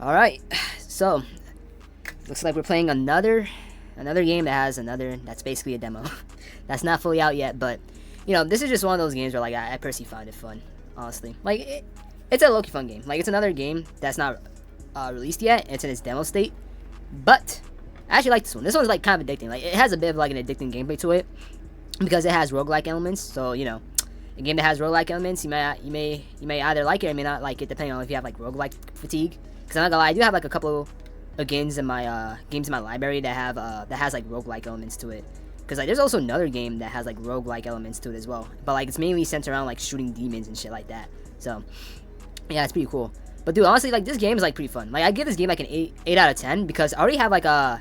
All right, so looks like we're playing another game that has that's basically a demo. That's not fully out yet, but this is just one of those games where like I personally find it fun. Honestly, like it's a low-key fun game. Like it's another game that's not released yet. It's in its demo state, but I actually like this one. This one's like kind of addicting. Like it has a bit of like an addicting gameplay to it because it has roguelike elements. So a game that has roguelike elements, you may either like it or may not like it, depending on if you have like roguelike fatigue. Because I'm not gonna lie, I do have like a couple of games in my library that have that has like roguelike elements to it. Because like there's also another game that has like roguelike elements to it as well, but like it's mainly centered around like shooting demons and shit like that. So yeah, it's pretty cool. But dude, honestly, like this game is like pretty fun. Like I give this game like an 8 out of 10 because I already have like I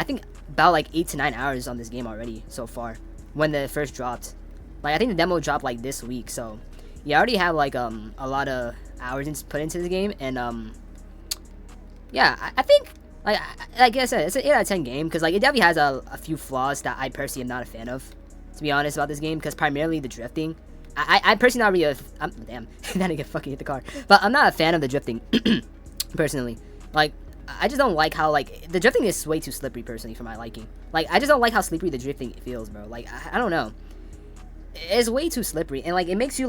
think about like 8 to 9 hours on this game already so far when the first dropped. Like I think the demo dropped like this week, so yeah, I already have like a lot of hours put into the game, and yeah, I think like I said, it's an 8 out of 10 game because like it definitely has a few flaws that I personally am not a fan of, to be honest, about this game. Because primarily the drifting, I personally not really damn, that nigga fucking hit the car, but I'm not a fan of the drifting personally. Like I just don't like how like the drifting is way too slippery personally for my liking. Like I just don't like how slippery the drifting feels, bro. Like I don't know, it's way too slippery, and like it makes you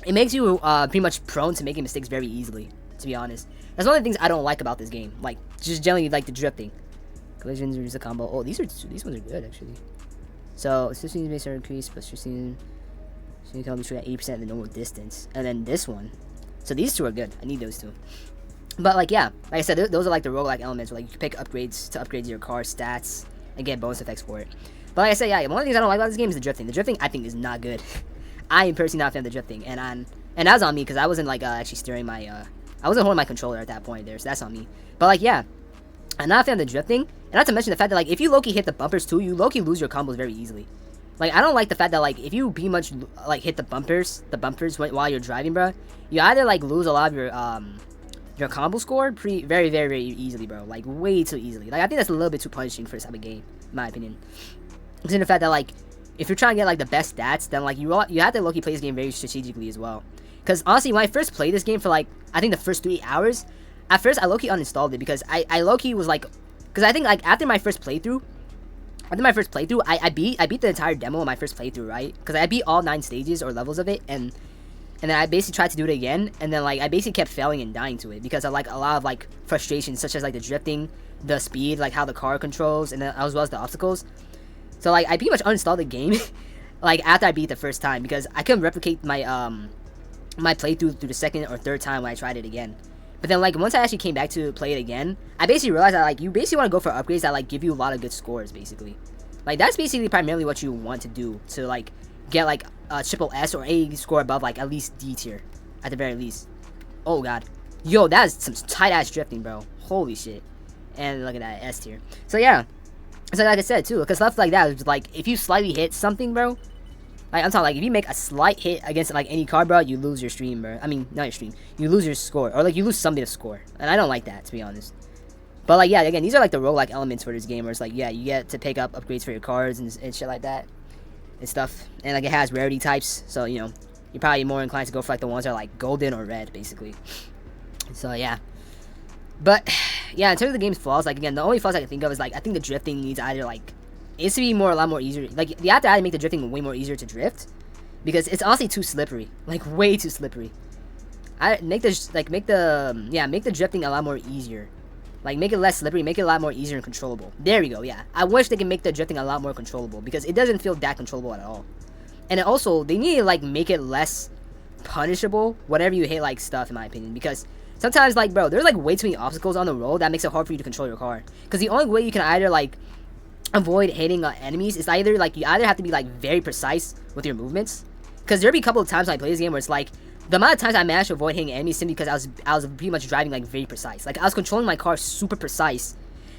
pretty much prone to making mistakes very easily, to be honest. That's one of the things I don't like about this game. Like just generally like the drifting. Collisions use a combo. Oh, these ones are good actually. So 15 base are increased, but 15 so you can only shoot at 80% of the normal distance. And then this one. So these two are good. I need those two. But like yeah, like I said, those are like the roguelike elements where like you can pick upgrades to upgrade your car stats and get bonus effects for it. But like I said, yeah, one of the things I don't like about this game is the drifting. The drifting I think is not good. I am personally not a fan of the drifting, and that was on me because I wasn't like actually steering my I wasn't holding my controller at that point there, so that's on me. But like yeah, I'm not a fan of the drifting, and not to mention the fact that like if you low-key hit the bumpers too, you low-key lose your combos very easily. Like I don't like the fact that like if you pretty much like hit the bumpers while you're driving, bro, you either like lose a lot of your combo score very easily, bro. Like way too easily. Like I think that's a little bit too punishing for this type of game, in my opinion. Considering the fact that like if you're trying to get like the best stats, then like you have to low-key play this game very strategically as well. Because honestly, when I first played this game for like I think the first 3 hours, at first I low-key uninstalled it because I low-key was like, because I think like after my first playthrough, I beat the entire demo in my first playthrough, right? Because I beat all 9 stages or levels of it, and then I basically tried to do it again, and then like I basically kept failing and dying to it because of like a lot of like frustrations, such as like the drifting, the speed, like how the car controls, and then as well as the obstacles. So like I pretty much uninstalled the game like after I beat the first time because I couldn't replicate my my playthrough through the second or third time when I tried it again. But then like once I actually came back to play it again, I basically realized that like you basically want to go for upgrades that like give you a lot of good scores basically. Like that's basically primarily what you want to do to like get like a triple S or A score above like at least D tier at the very least. Oh god. Yo, that is some tight ass drifting, bro. Holy shit. And look at that, S tier. So yeah. So like I said too, because stuff like that is like if you slightly hit something, bro. Like I'm talking like if you make a slight hit against like any card, bro, you lose your stream, bro. I mean not your stream. You lose your score, or like you lose something to score, and I don't like that, to be honest. But like yeah, again, these are like the roguelike elements for this game, where it's like yeah, you get to pick up upgrades for your cards and shit like that and stuff, and like it has rarity types, so you're probably more inclined to go for like the ones that are like golden or red, basically. So yeah. But yeah, in terms of the game's flaws, like again, the only flaws I can think of is like I think the drifting needs either like it needs to be a lot more easier. Like you have to either make the drifting way more easier to drift because it's honestly too slippery, like way too slippery. Make the drifting a lot more easier. Like make it less slippery, make it a lot more easier and controllable. There we go. Yeah, I wish they can make the drifting a lot more controllable because it doesn't feel that controllable at all. And then also they need to like make it less punishable whenever you hit like stuff, in my opinion, because sometimes, like, bro, there's, like, way too many obstacles on the road that makes it hard for you to control your car. Because the only way you can either, like, avoid hitting enemies is either, like, you either have to be, like, very precise with your movements. Because there'll be a couple of times when I play this game where it's, like, the amount of times I managed to avoid hitting enemies simply because I was pretty much driving, like, very precise. Like, I was controlling my car super precise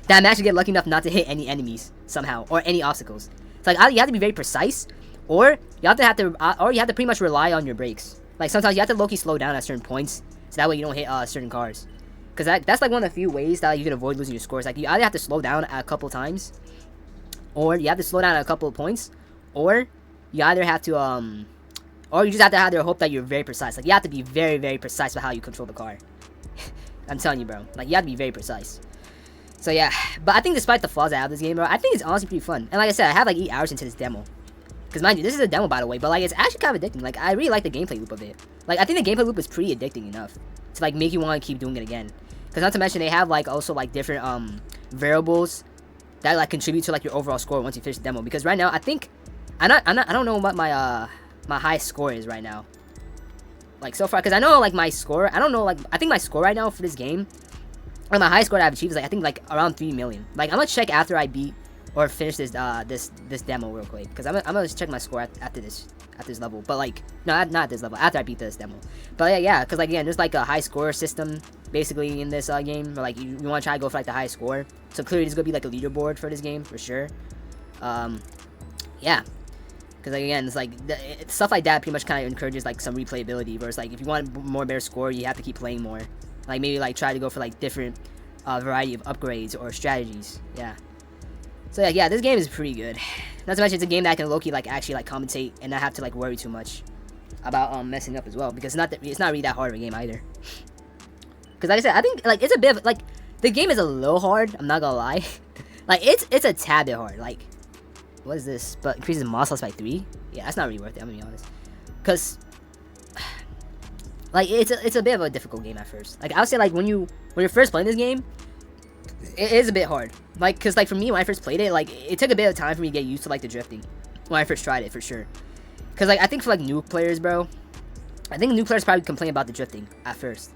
that I managed to get lucky enough not to hit any enemies somehow, or any obstacles. It's like, either you have to be very precise, or you have to pretty much rely on your brakes. Like, sometimes you have to low-key slow down at certain points, so that way you don't hit certain cars. Because that's like one of the few ways that you can avoid losing your scores. Like you either have to slow down a couple times, or you have to slow down at a couple of points, or you either have to or you just have to hope that you're very precise. Like you have to be very precise with how you control the car. I'm telling you, bro. Like, you have to be very precise. So yeah, but I think despite the flaws I have this game, bro, I think it's honestly pretty fun. And like I said, I have like 8 hours into this demo. Because mind you, this is a demo by the way, but like it's actually kind of addicting. Like I really like the gameplay loop of it. Like I think the gameplay loop is pretty addicting enough to like make you want to keep doing it again. Because not to mention they have like also like different variables that like contribute to like your overall score once you finish the demo. Because right now I think I don't know what my my highest score is right now. Like so far, because I know like my score, I don't know, like I think my score right now for this game, or my highest score that I've achieved is like I think like around 3 million. Like I'm gonna check after I beat or finish this this demo real quick, because I'm gonna check my score after this level. But like no, not at this level, after I beat this demo. But yeah, because like again, there's like a high score system basically in this game, where like you want to try to go for like the highest score. So clearly there's gonna be like a leaderboard for this game for sure. Yeah. Because like, again, it's like stuff like that pretty much kind of encourages like some replayability. Whereas like if you want more better score, you have to keep playing more. Like maybe like try to go for like different variety of upgrades or strategies. Yeah. So yeah, this game is pretty good. Not to mention it's a game that can low-key like actually like commentate and not have to like worry too much about messing up as well. Because it's not really that hard of a game either. Because like I said, I think like it's a bit of, like the game is a little hard. I'm not gonna lie. Like it's a tad bit hard. Like. What is this? But increases moss loss by 3? Yeah, that's not really worth it, I'm gonna be honest. Because, like, it's a bit of a difficult game at first. Like, I would say, like, when you're first playing this game, it is a bit hard. Like, because, like, for me, when I first played it, like, it took a bit of time for me to get used to, like, the drifting. When I first tried it, for sure. Because, like, I think for, like, new players, bro, I think new players probably complain about the drifting at first.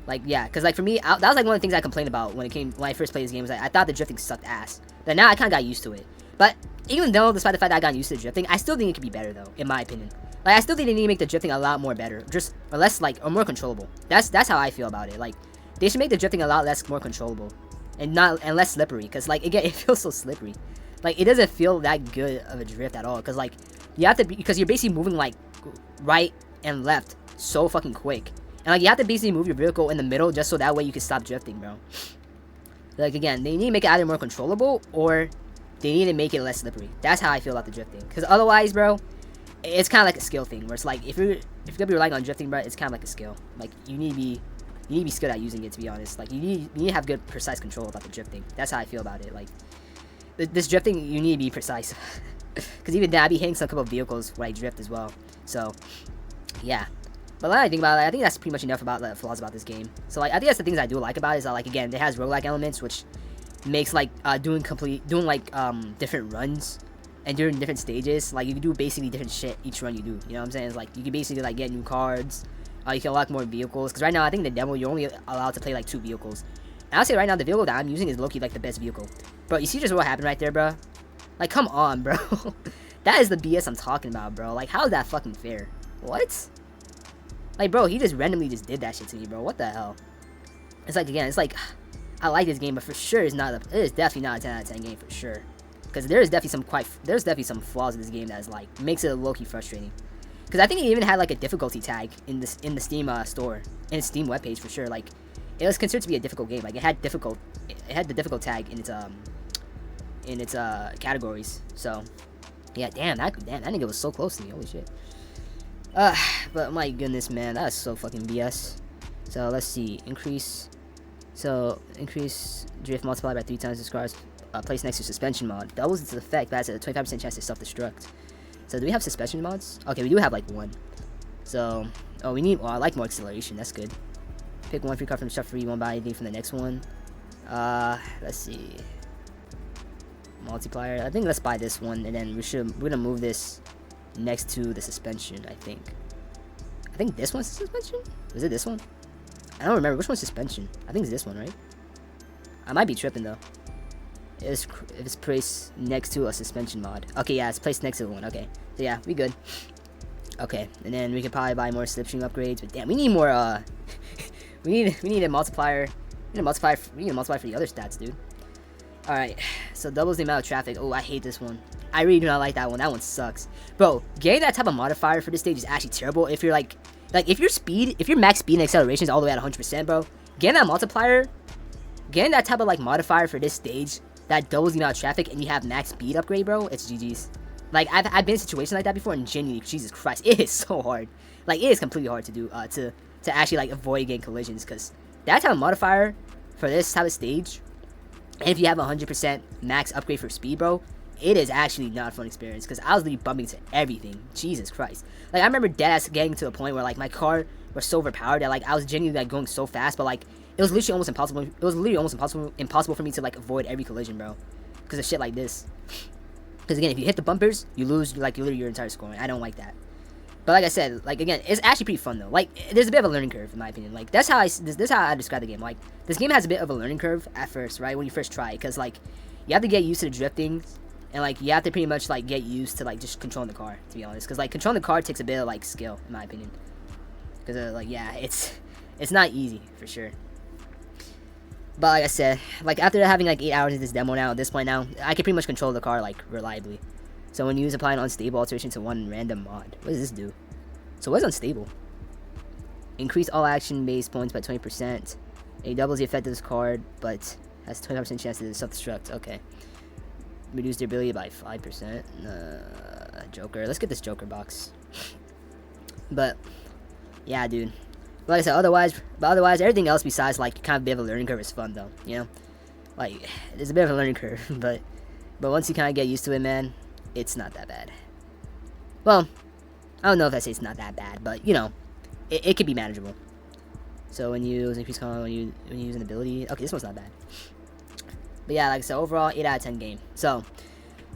Like, yeah, because, like, for me, that was, like, one of the things I complained about when I first played this game, was like, I thought the drifting sucked ass. But now I kind of got used to it. But even though, despite the fact that I got used to the drifting, I still think it could be better, though, in my opinion. Like, I still think they need to make the drifting a lot more better, or less, like, or more controllable. That's how I feel about it. Like, they should make the drifting a lot more controllable, and less slippery. Cause like again, it feels so slippery. Like it doesn't feel that good of a drift at all. Cause like you have to because you're basically moving like right and left so fucking quick, and like you have to basically move your vehicle in the middle just so that way you can stop drifting, bro. Like again, they need to make it either more controllable or they need to make it less slippery. That's how I feel about the drifting. Because otherwise, bro, it's kind of like a skill thing. Where it's like, if you're gonna be relying on drifting, bro, it's kind of like a skill. Like, you need to be skilled at using it, to be honest. Like, you need to have good, precise control about the drifting. That's how I feel about it. Like, this drifting, you need to be precise. Because even then, I'd be hitting some couple of vehicles when I drift as well. So, yeah. But when I think about it, I think that's pretty much enough about the flaws about this game. So, like, I think that's the things I do like about it. Is that, like, again, it has roguelike elements, which makes like doing different runs and during different stages, like you can do basically different shit each run you do. You know what I'm saying? It's like you can basically like get new cards, you can unlock more vehicles. Because right now I think in the demo you're only allowed to play like 2 vehicles. And I'll say right now the vehicle that I'm using is low-key like the best vehicle. Bro, you see just what happened right there, bro? Like come on, bro. That is the BS I'm talking about, bro. Like how is that fucking fair? What? Like bro, he just randomly just did that shit to me, bro. What the hell? It's like again, it's like I like this game, but for sure it is definitely not a 10 out of 10 game for sure. Because there's definitely some flaws in this game that's like makes it low-key frustrating. Because I think it even had like a difficulty tag in the Steam store, in its Steam webpage for sure. Like it was considered to be a difficult game. Like it had the difficult tag in its categories. So yeah, damn that nigga was so close to me. Holy shit. But my goodness, man, that is so fucking BS. So let's see, increase drift multiplied by 3 times the scars placed next to suspension mod. Doubles its effect, but has a 25% chance to self-destruct. So do we have suspension mods? Okay, we do have like 1. So, I like more acceleration, that's good. Pick 1 free card from the shop free, 1 buy anything from the next one. Let's see. Multiplier, I think let's buy this one, and then we're gonna move this next to the suspension, I think. I think this one's the suspension? Is it this one? I don't remember. Which one's suspension? I think it's this one, right? I might be tripping, though. If it's placed next to a suspension mod. Okay, yeah, it's placed next to the one. Okay. So, yeah, we good. Okay, and then we could probably buy more slipstream upgrades. But, damn, we need more, we need a multiplier. We need a multiplier for the other stats, dude. Alright, so doubles the amount of traffic. Oh, I hate this one. I really do not like that one. That one sucks. Bro, getting that type of modifier for this stage is actually terrible if you're, like if your max speed and acceleration is all the way at 100%, bro, getting that multiplier, getting that type of like modifier for this stage that doubles the amount of traffic and you have max speed upgrade, bro, it's GG's. Like I've been in a situation like that before, and genuinely, Jesus Christ, it is so hard. Like it is completely hard to do to actually like avoid getting collisions, because that type of modifier for this type of stage, and if you have 100% max upgrade for speed, bro, it is actually not a fun experience, because I was literally bumping to everything. Jesus Christ. Like, I remember deadass getting to a point where, like, my car was so overpowered that, like, I was genuinely, like, going so fast, but, like, it was literally almost impossible. It was literally almost impossible for me to, like, avoid every collision, bro, because of shit like this. Because, again, if you hit the bumpers, you lose, like, literally your entire score, and I don't like that. But like I said, like, again, it's actually pretty fun, though. Like, there's a bit of a learning curve, in my opinion. Like, that's how this is how I describe the game. Like, this game has a bit of a learning curve at first, right, when you first try, because, like, you have to get used to the drifting, and, like, you have to pretty much, like, get used to, like, just controlling the car, to be honest. Because, like, controlling the car takes a bit of, like, skill, in my opinion. Because, like, yeah, it's not easy, for sure. But, like I said, like, after having, like, 8 hours of this demo now, at this point now, I can pretty much control the car, like, reliably. So when you use apply an unstable alteration to one random mod. What does this do? So what's unstable? Increase all action base points by 20%. It doubles the effect of this card, but has 25% chance to self-destruct. Okay. Reduce durability by 5%. Joker. Let's get this Joker box. But yeah, dude. Like I said, otherwise, everything else besides, like, kind of a bit of a learning curve is fun, though. You know, like, there's a bit of a learning curve, but once you kind of get used to it, man, it's not that bad. Well, I don't know if I say it's not that bad, but, you know, it could be manageable. So when you use increased combo, when you use an ability, okay, this one's not bad. But yeah, like I said, overall 8 out of 10 game. So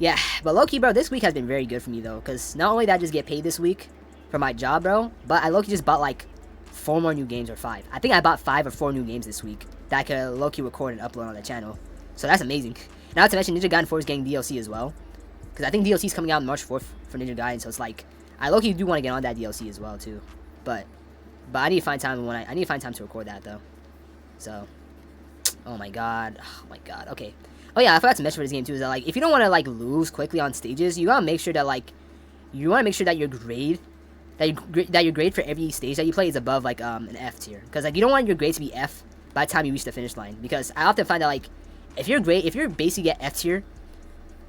yeah, but low key, bro, this week has been very good for me though, because not only did I just get paid this week for my job, bro, but I low key just bought like 4 more new games, or 5. I think I bought 5 or 4 new games this week that I could low key record and upload on the channel. So that's amazing. Not to mention Ninja Gaiden 4 is getting DLC as well, because I think DLC is coming out on March 4th for Ninja Gaiden. So it's like, I low key do want to get on that DLC as well too, but I need to find time when I need to find time to record that though. So, oh my god, okay. Oh yeah, I forgot to mention for this game too is that, like, if you don't want to, like, lose quickly on stages, you gotta make sure that, like, your grade, that your grade for every stage that you play is above, like, an F tier, because, like, you don't want your grade to be F by the time you reach the finish line, because I often find that, like, if you're basically at F tier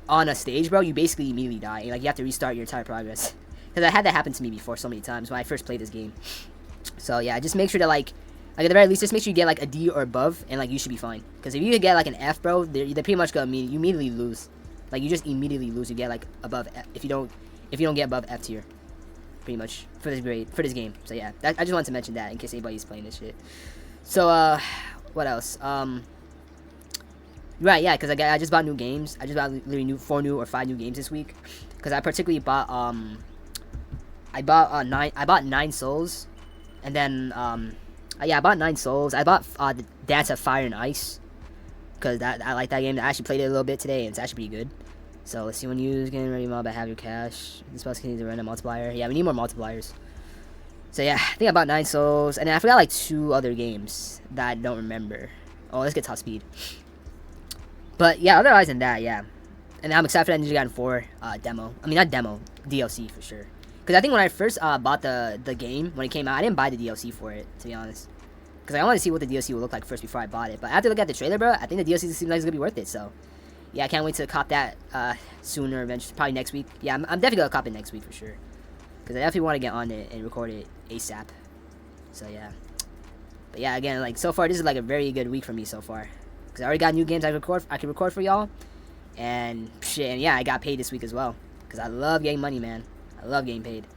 on a stage, bro, you basically immediately die, and, like, you have to restart your entire progress. Because I had that happen to me before so many times when I first played this game. So yeah, just make sure that, like at the very least, just make sure you get like a D or above, and, like, you should be fine. Because if you get like an F, bro, they're pretty much gonna you immediately lose. Like, you just immediately lose. You get like above F, if you don't get above F tier, pretty much for this game. So yeah, I just wanted to mention that in case anybody's playing this shit. So what else? Right, yeah, because I just bought new games. I just bought literally 4 new or 5 new games this week. Because I particularly bought I bought 9 souls, and then yeah, I bought 9 souls. I bought the Dance of Fire and Ice, because I like that game. I actually played it a little bit today, and it's actually pretty good. So let's see, when you use getting ready mob, I have your cash. This boss can use a random multiplier. Yeah, we need more multipliers. So yeah, I think I bought 9 souls, and then I forgot like 2 other games that I don't remember. Oh, let's get top speed. But yeah, otherwise than that, yeah. And I'm excited for that Ninja Gaiden 4 demo. I mean, not demo, DLC for sure. Because I think when I first bought the game, when it came out, I didn't buy the DLC for it, to be honest. Because I wanted to see what the DLC would look like first before I bought it. But after looking at the trailer, bro, I think the DLC seems like it's going to be worth it. So, yeah, I can't wait to cop that sooner, eventually, probably next week. Yeah, I'm definitely going to cop it next week for sure. Because I definitely want to get on it and record it ASAP. So, yeah. But, yeah, again, like, so far, this is, like, a very good week for me so far. Because I already got new games I can record for y'all. And, shit, and yeah, I got paid this week as well. Because I love getting money, man. I love getting paid.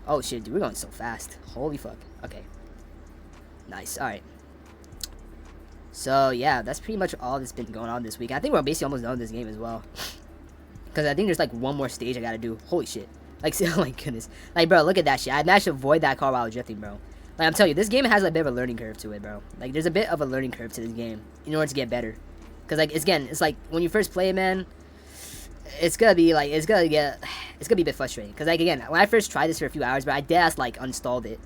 Oh, shit, dude, we're going so fast. Holy fuck. Okay. Nice. Alright. So, yeah, that's pretty much all that's been going on this week. I think we're basically almost done with this game as well. Because I think there's, like, one more stage I gotta do. Holy shit. Like, oh my goodness. Like, bro, look at that shit. I managed to avoid that car while I was drifting, bro. Like, I'm telling you, this game has a bit of a learning curve to it, bro. Like, there's a bit of a learning curve to this game in order to get better. Because, like, it's like, when you first play it, man, it's gonna be, like, it's gonna be a bit frustrating. Because, like, again, when I first tried this for a few hours, bro, I deadass, like, uninstalled it.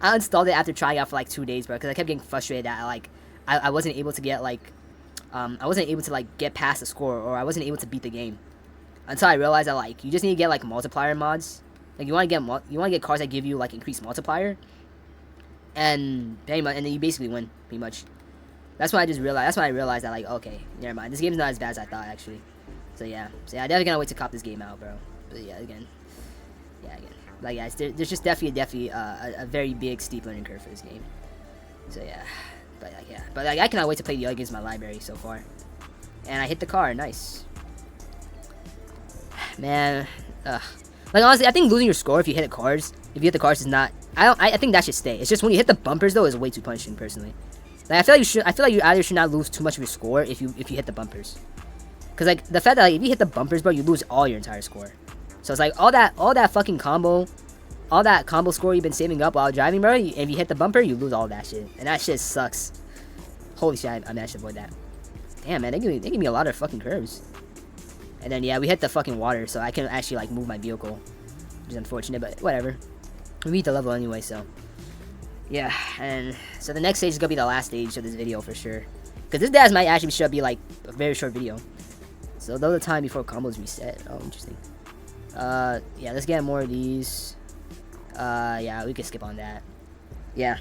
I uninstalled it after trying it out for, like, 2 days, bro. Because I kept getting frustrated that, like, I wasn't able to get, like, I wasn't able to, like, get past the score. Or I wasn't able to beat the game. Until I realized that, like, you just need to get, like, multiplier mods. Like, you want to get cars that give you, like, increased multiplier. And then you basically win, pretty much. That's when I realized that, like, okay, never mind. This game's not as bad as I thought, actually. So yeah, I definitely gotta wait to cop this game out, bro. But yeah, again, like, guys, there's just definitely a very big steep learning curve for this game. So yeah, but like, yeah, but like, I cannot wait to play the other games in my library so far. And I hit the car, nice. Man, like honestly, I think losing your score if you hit the cars is not. I think that should stay. It's just when you hit the bumpers though is way too punishing personally. Like I feel like you either should not lose too much of your score if you hit the bumpers. Cause like the fact that like, if you hit the bumpers, bro, you lose all your entire score. So it's like all that fucking combo, all that combo score you've been saving up while driving, bro. If you hit the bumper, you lose all that shit, and that shit sucks. Holy shit, I managed to avoid that. Damn, man, they give me a lot of fucking curves. And then yeah, we hit the fucking water, so I couldn't actually like move my vehicle, which is unfortunate, but whatever. We beat the level anyway, so yeah. And so the next stage is gonna be the last stage of this video for sure, because this dash might actually should be like a very short video. So though the time before combos reset. Oh, interesting. Yeah, let's get more of these. Yeah, we can skip on that. Yeah.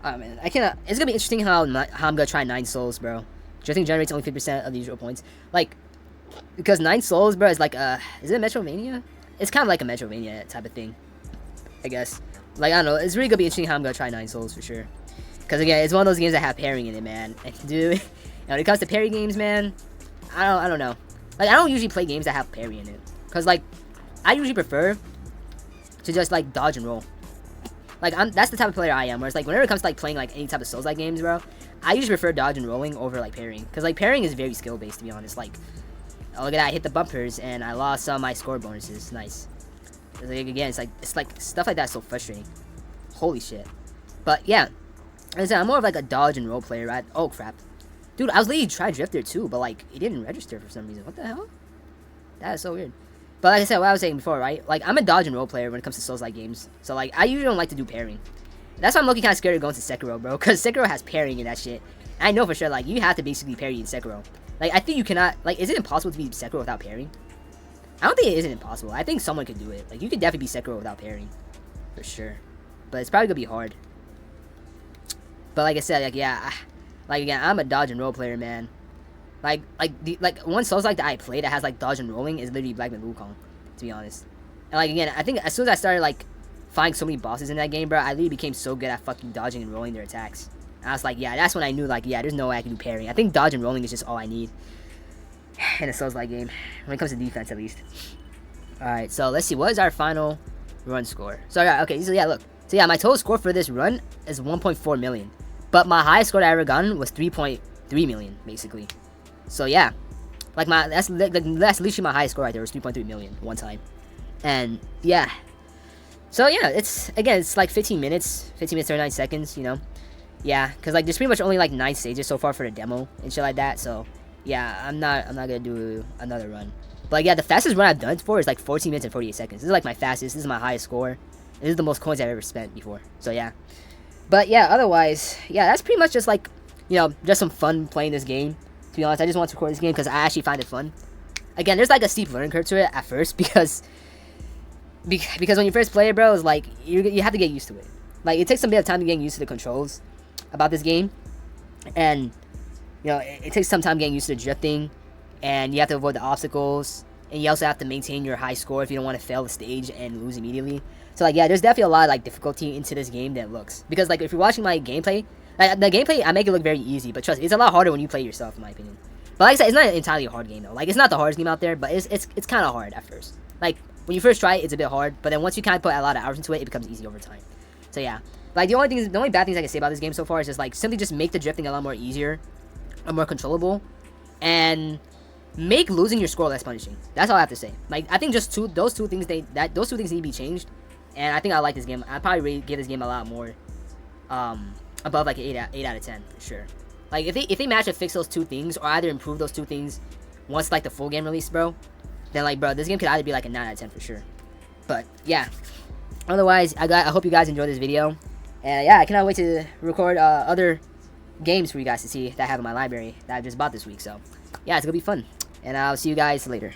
Oh man, I cannot. It's gonna be interesting how I'm gonna try 9 souls, bro. Drifting generates only 50% of the usual points. Like, because 9 souls, bro, is like is it Metrovania? It's kind of like a Metrovania type of thing, I guess. Like, I don't know. It's really gonna be interesting how I'm gonna try 9 souls for sure. Because again, it's one of those games that have pairing in it, man. And dude, when it comes to parry games, man, I don't know. Like, I don't usually play games that have parry in it. Because like, I usually prefer to just like dodge and roll. Like, that's the type of player I am. Whereas like, whenever it comes to like playing like any type of Souls-like games, bro, I usually prefer dodge and rolling over like parrying. Because like parrying is very skill based, to be honest. Like, oh, look at that, I hit the bumpers and I lost some of my score bonuses. Nice. Like, again, it's like stuff like that's so frustrating. Holy shit. But yeah, as I said, I'm more of like a dodge and roll player, right? Oh crap, dude, I was literally trying to drift there too, but like it didn't register for some reason. What the hell? That is so weird. But like I said, what I was saying before, right? Like, I'm a dodge and roll player when it comes to Souls-like games. So like, I usually don't like to do parrying. That's why I'm looking kind of scared of going to Sekiro, bro. Because Sekiro has parrying in that shit. And I know for sure, like, you have to basically parry in Sekiro. Like, I think you cannot, like, is it impossible to beat Sekiro without parrying? I don't think it isn't impossible. I think someone could do it. Like, you could definitely beat Sekiro without parrying. For sure. But it's probably gonna be hard. But like I said, like, yeah. Like, again, I'm a dodge and roll player, man. Like one Souls-like that I play that has, like, dodge and rolling is literally Black Myth Wukong, to be honest. And, like, again, I think as soon as I started, like, finding so many bosses in that game, bro, I literally became so good at fucking dodging and rolling their attacks. And I was like, yeah, that's when I knew, like, yeah, there's no way I can do parrying. I think dodge and rolling is just all I need in a Souls-like game, when it comes to defense, at least. Alright, so let's see, what is our final run score? So, yeah, okay, so, yeah, look. So, yeah, my total score for this run is 1.4 million. But my highest score that I ever gotten was 3.3 million, basically. So, yeah. Like, that's literally my highest score right there, was 3.3 million one time. And, yeah. So, yeah, it's like 15 minutes, 39 seconds, you know. Yeah, because, like, there's pretty much only, like, 9 stages so far for the demo and shit like that. So, yeah, I'm not gonna do another run. But, like, yeah, the fastest run I've done it for is, like, 14 minutes and 48 seconds. This is, like, my fastest. This is my highest score. This is the most coins I've ever spent before. So, yeah. But, yeah, otherwise, yeah, that's pretty much just, like, you know, just some fun playing this game. To be honest, I just want to record this game because I actually find it fun. Again, there's, like, a steep learning curve to it at first because when you first play it, bro, it's like, you have to get used to it. Like, it takes some bit of time to get used to the controls about this game. And, you know, it takes some time getting used to the drifting. And you have to avoid the obstacles. And you also have to maintain your high score if you don't want to fail the stage and lose immediately. So, like, yeah, there's definitely a lot of, like, difficulty into this game than it looks. Because, like, if you're watching my gameplay, like, the gameplay, I make it look very easy. But trust me, it's a lot harder when you play yourself, in my opinion. But like I said, it's not entirely a hard game, though. Like, it's not the hardest game out there, but it's kind of hard at first. Like, when you first try it, it's a bit hard. But then once you kind of put a lot of hours into it, it becomes easy over time. So, yeah. Like, the only bad things I can say about this game so far is just, like, simply just make the drifting a lot more easier, or more controllable, and make losing your score less punishing. That's all I have to say. Like, I think just those two things need to be changed, and I think I like this game. I'd probably give this game a lot more, above like an 8 out of 10 for sure. Like, if they manage to fix those two things, or either improve those two things once like the full game release, bro, then like, bro, this game could either be like a 9 out of 10 for sure. But yeah. Otherwise, I hope you guys enjoyed this video. And yeah, I cannot wait to record other games for you guys to see that I have in my library that I just bought this week. So yeah, it's gonna be fun. And I'll see you guys later.